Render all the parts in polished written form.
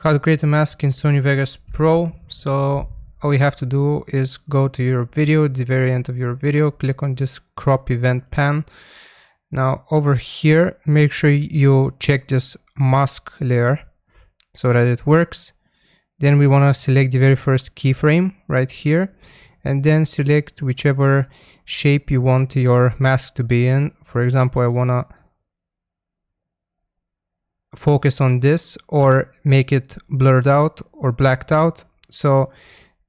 How to create a mask in Sony Vegas Pro. So all you have to do is go to your video, the very end of your video, click on this crop event pan. Now over here, make sure you check this mask layer so that it works. Then we want to select the very first keyframe right here, and then select whichever shape you want your mask to be in. For example, I want to focus on this or make it blurred out or blacked out. So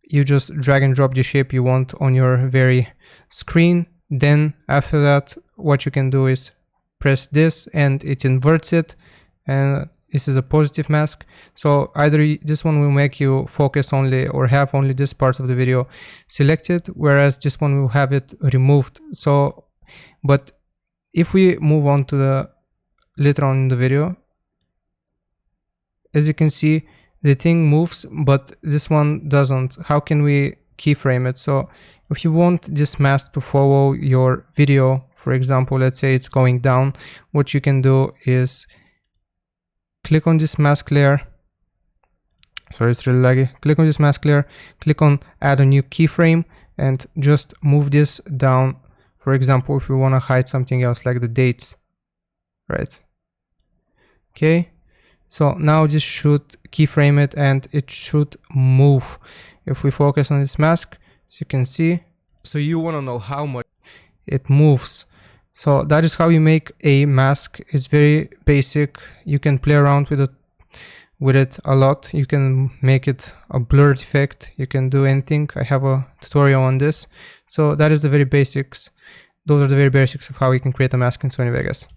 you just drag and drop the shape you want on your very screen. Then after that, what you can do is press this and it inverts it, and this is a positive mask. So either this one will make you focus only or have only this part of the video selected, whereas this one will have it removed. So, but if we move on to the later on in the video, as you can see, the thing moves, but this one doesn't. How can we keyframe it? So if you want this mask to follow your video, for example, let's say it's going down, what you can do is click on this mask layer. Sorry, it's really laggy. Click on this mask layer, click on add a new keyframe, and just move this down. For example, if you want to hide something else like the dates, right? Okay. So now this should keyframe it and it should move. If we focus on this mask, as you can see, so you want to know how much it moves. So that is how you make a mask. It's very basic. You can play around with it a lot. You can make it a blurred effect. You can do anything. I have a tutorial on this. So that is the very basics. Those are the very basics of how you can create a mask in Sony Vegas.